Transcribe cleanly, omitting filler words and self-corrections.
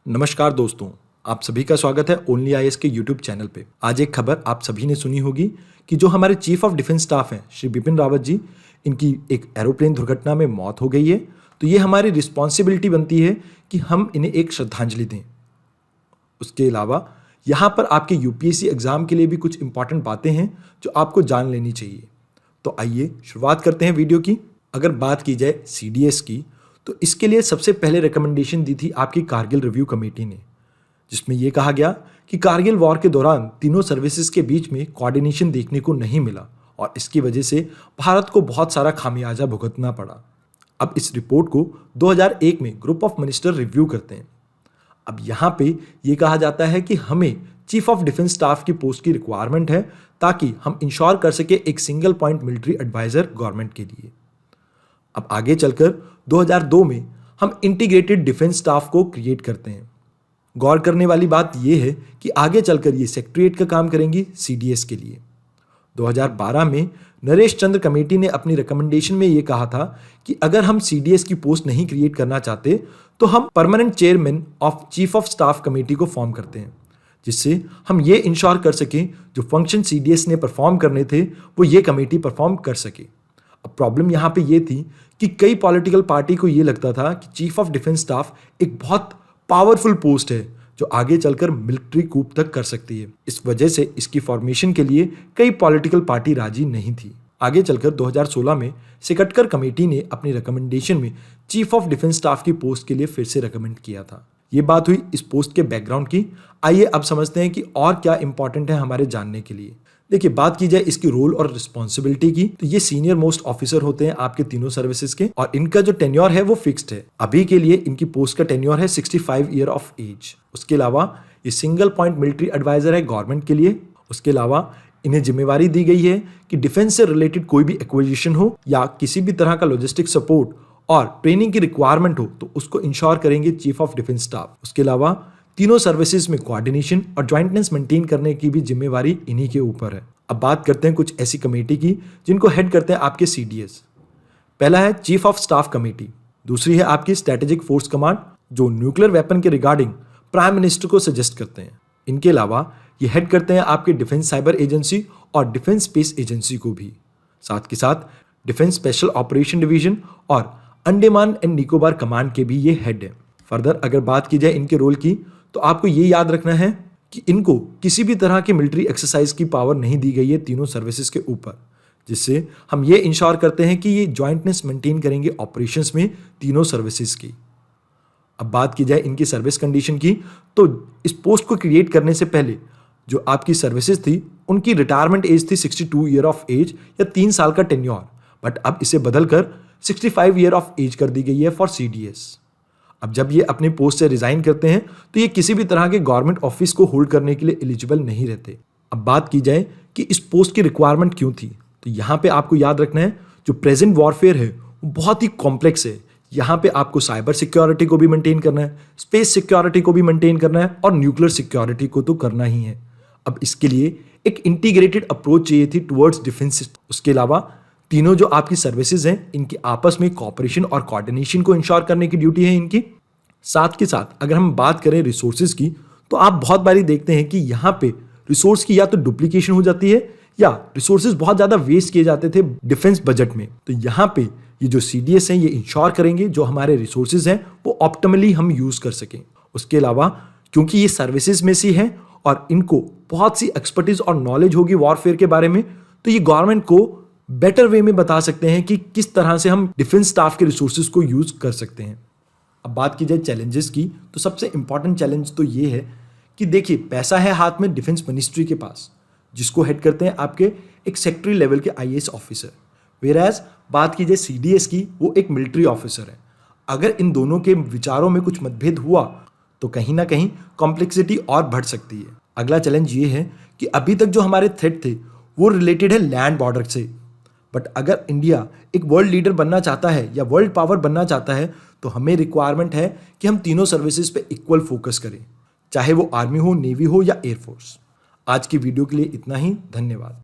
नमस्कार दोस्तों, आप सभी का स्वागत है ओनली आईएएस के यूट्यूब चैनल पे। आज एक खबर आप सभी ने सुनी होगी कि जो हमारे चीफ ऑफ डिफेंस स्टाफ हैं श्री बिपिन रावत जी, इनकी एक एरोप्लेन दुर्घटना में मौत हो गई है। तो ये हमारी रिस्पॉन्सिबिलिटी बनती है कि हम इन्हें एक श्रद्धांजलि दें। उसके अलावा यहाँ पर आपके यूपीएससी एग्जाम के लिए भी कुछ इंपॉर्टेंट बातें हैं जो आपको जान लेनी चाहिए। तो आइए शुरुआत करते हैं वीडियो की। अगर बात की जाए सीडीएस की, तो इसके लिए सबसे पहले रिकमेंडेशन दी थी आपकी कारगिल रिव्यू कमेटी ने, जिसमें यह कहा गया कि कारगिल वॉर के दौरान तीनों सर्विसेज के बीच में कोऑर्डिनेशन देखने को नहीं मिला और इसकी वजह से भारत को बहुत सारा खामियाजा भुगतना पड़ा। अब इस रिपोर्ट को 2001 में ग्रुप ऑफ मिनिस्टर रिव्यू करते हैं। अब यहाँ पे ये कहा जाता है कि हमें चीफ ऑफ डिफेंस स्टाफ की पोस्ट की रिक्वायरमेंट है ताकि हम इंश्योर कर सके एक single point military adviser government के लिए। अब आगे चलकर 2002 में हम इंटीग्रेटेड डिफेंस स्टाफ को क्रिएट करते हैं। गौर करने वाली बात यह है कि आगे चलकर ये सेक्रेटरीट का काम करेंगी सीडीएस के लिए। 2012 में नरेश चंद्र कमेटी ने अपनी रिकमेंडेशन में यह कहा था कि अगर हम सीडीएस की पोस्ट नहीं क्रिएट करना चाहते तो हम permanent chairman of chief of staff committee को फॉर्म करते हैं, जिससे हम ये इंश्योर कर सकें जो फंक्शन सीडीएस ने परफॉर्म करने थे वो ये कमेटी परफॉर्म कर सके। अब प्रॉब्लम यहाँ पे ये थी कि कई पॉलिटिकल पार्टी को ये लगता था कि चीफ ऑफ डिफेंस स्टाफ एक बहुत पावरफुल पोस्ट है जो आगे चलकर मिलिट्री कूप तक कर सकती है। इस वजह से इसकी फॉर्मेशन के लिए कई पॉलिटिकल पार्टी राजी नहीं थी। आगे चलकर 2016 में सिकटकर कमेटी ने अपनी रिकमेंडेशन में चीफ ऑफ डिफेंस स्टाफ की पोस्ट के लिए फिर से रिकमेंड किया था। ये बात हुई इस पोस्ट के बैकग्राउंड की। आइए अब समझते हैं कि और क्या इंपॉर्टेंट है हमारे जानने के लिए। देखिए, बात की जाए इसकी रोल और रिस्पॉन्सिबिलिटी की, तो ये सीनियर मोस्ट ऑफिसर होते हैं आपके तीनों सर्विसेज के और इनका जो टेन्योर है वो फिक्स्ड है। अभी के लिए इनकी पोस्ट का टेन्योर है 65 ईयर ऑफ एज। उसके अलावा ये सिंगल पॉइंट मिलिट्री एडवाइजर है गवर्नमेंट के लिए। उसके अलावा इन्हें जिम्मेवारी दी गई है कि डिफेंस से रिलेटेड कोई भी एक्विजिशन हो या किसी भी तरह का लॉजिस्टिक सपोर्ट और ट्रेनिंग की रिक्वायरमेंट हो तो उसको इंश्योर करेंगे चीफ ऑफ डिफेंस स्टाफ। उसके अलावा तीनों सर्विसेज में कोऑर्डिनेशन और ज्वाइंटनेस मेंटेन करने की भी जिम्मेवारी इन्हीं के ऊपर है। अब बात करते हैं कुछ ऐसी कमेटी की जिनको हेड करते हैं आपके सीडीएस। पहला है चीफ ऑफ स्टाफ कमेटी, दूसरी है आपकी स्ट्रेटेजिक फोर्स कमांड जो न्यूक्लियर वेपन के रिगार्डिंग प्राइम मिनिस्टर को सजेस्ट करते हैं। इनके अलावा ये हेड करते हैं आपके डिफेंस साइबर एजेंसी और डिफेंस स्पेस एजेंसी को भी। साथ के साथ डिफेंस स्पेशल ऑपरेशन डिवीजन और अंडमान एंड निकोबार कमांड के भी ये हेड है। फर्दर अगर बात की जाए इनके रोल की, तो आपको ये याद रखना है कि इनको किसी भी तरह की मिलिट्री एक्सरसाइज की पावर नहीं दी गई है तीनों सर्विसेज के ऊपर, जिससे हम ये इंश्योर करते हैं कि ये ज्वाइंटनेस मेंटेन करेंगे ऑपरेशंस में तीनों सर्विसेज की। अब बात की जाए इनकी सर्विस कंडीशन की, तो इस पोस्ट को क्रिएट करने से पहले जो आपकी सर्विसेज थी उनकी रिटायरमेंट एज थी 62 ईयर ऑफ एज या 3 साल का टेन्योर, बट अब इसे बदलकर 65 ईयर ऑफ एज कर दी गई है फॉर सीडीएस। अब जब ये अपनी पोस्ट से रिजाइन करते हैं तो ये किसी भी तरह के गवर्नमेंट ऑफिस को होल्ड करने के लिए एलिजिबल नहीं रहते। अब बात की जाए कि इस पोस्ट की रिक्वायरमेंट क्यों थी, तो यहाँ पे आपको याद रखना है जो प्रेजेंट वॉरफेयर है वो बहुत ही कॉम्प्लेक्स है। यहाँ पे आपको साइबर सिक्योरिटी को भी मेंटेन करना है, स्पेस सिक्योरिटी को भी मेंटेन करना है और न्यूक्लियर सिक्योरिटी को तो करना ही है। अब इसके लिए एक इंटीग्रेटेड अप्रोच चाहिए थी टुवर्ड्स डिफेंस। उसके अलावा तीनों जो आपकी सर्विसेज हैं इनकी आपस में कोऑपरेशन और कोऑर्डिनेशन को इंश्योर करने की ड्यूटी है इनकी। साथ के साथ अगर हम बात करें रिसोर्सेज की, तो आप बहुत बारी देखते हैं कि यहाँ पे रिसोर्स की या तो डुप्लीकेशन हो जाती है या रिसोर्सेज बहुत ज़्यादा वेस्ट किए जाते थे डिफेंस बजट में। तो यहाँ पे ये जो सीडीएस हैं ये इंश्योर करेंगे जो हमारे रिसोर्सेज हैं वो ऑप्टिमली हम यूज़ कर सकें। उसके अलावा क्योंकि ये सर्विसेज में से हैं और इनको बहुत सी एक्सपर्टीज और नॉलेज होगी वॉरफेयर के बारे में, तो ये गवर्नमेंट को बेटर वे में बता सकते हैं कि किस तरह से हम डिफेंस स्टाफ के रिसोर्सेज को यूज कर सकते हैं। अब बात की जाए चैलेंजेस की, तो सबसे इंपॉर्टेंट चैलेंज तो ये है कि देखिए पैसा है हाथ में डिफेंस मिनिस्ट्री के पास, जिसको हेड करते हैं आपके एक सेक्रेटरी लेवल के आईएएस ऑफिसर, वेराज बात की जाए सीडीएस की, वो एक मिलिट्री ऑफिसर है। अगर इन दोनों के विचारों में कुछ मतभेद हुआ तो कहीं ना कहीं कॉम्प्लेक्सिटी और बढ़ सकती है। अगला चैलेंज ये है कि अभी तक जो हमारे थ्रेट थे वो रिलेटेड है लैंड बॉर्डर से, बट अगर इंडिया एक वर्ल्ड लीडर बनना चाहता है या वर्ल्ड पावर बनना चाहता है तो हमें रिक्वायरमेंट है कि हम तीनों सर्विसेज पे इक्वल फोकस करें, चाहे वो आर्मी हो, नेवी हो या एयरफोर्स। आज की वीडियो के लिए इतना ही। धन्यवाद।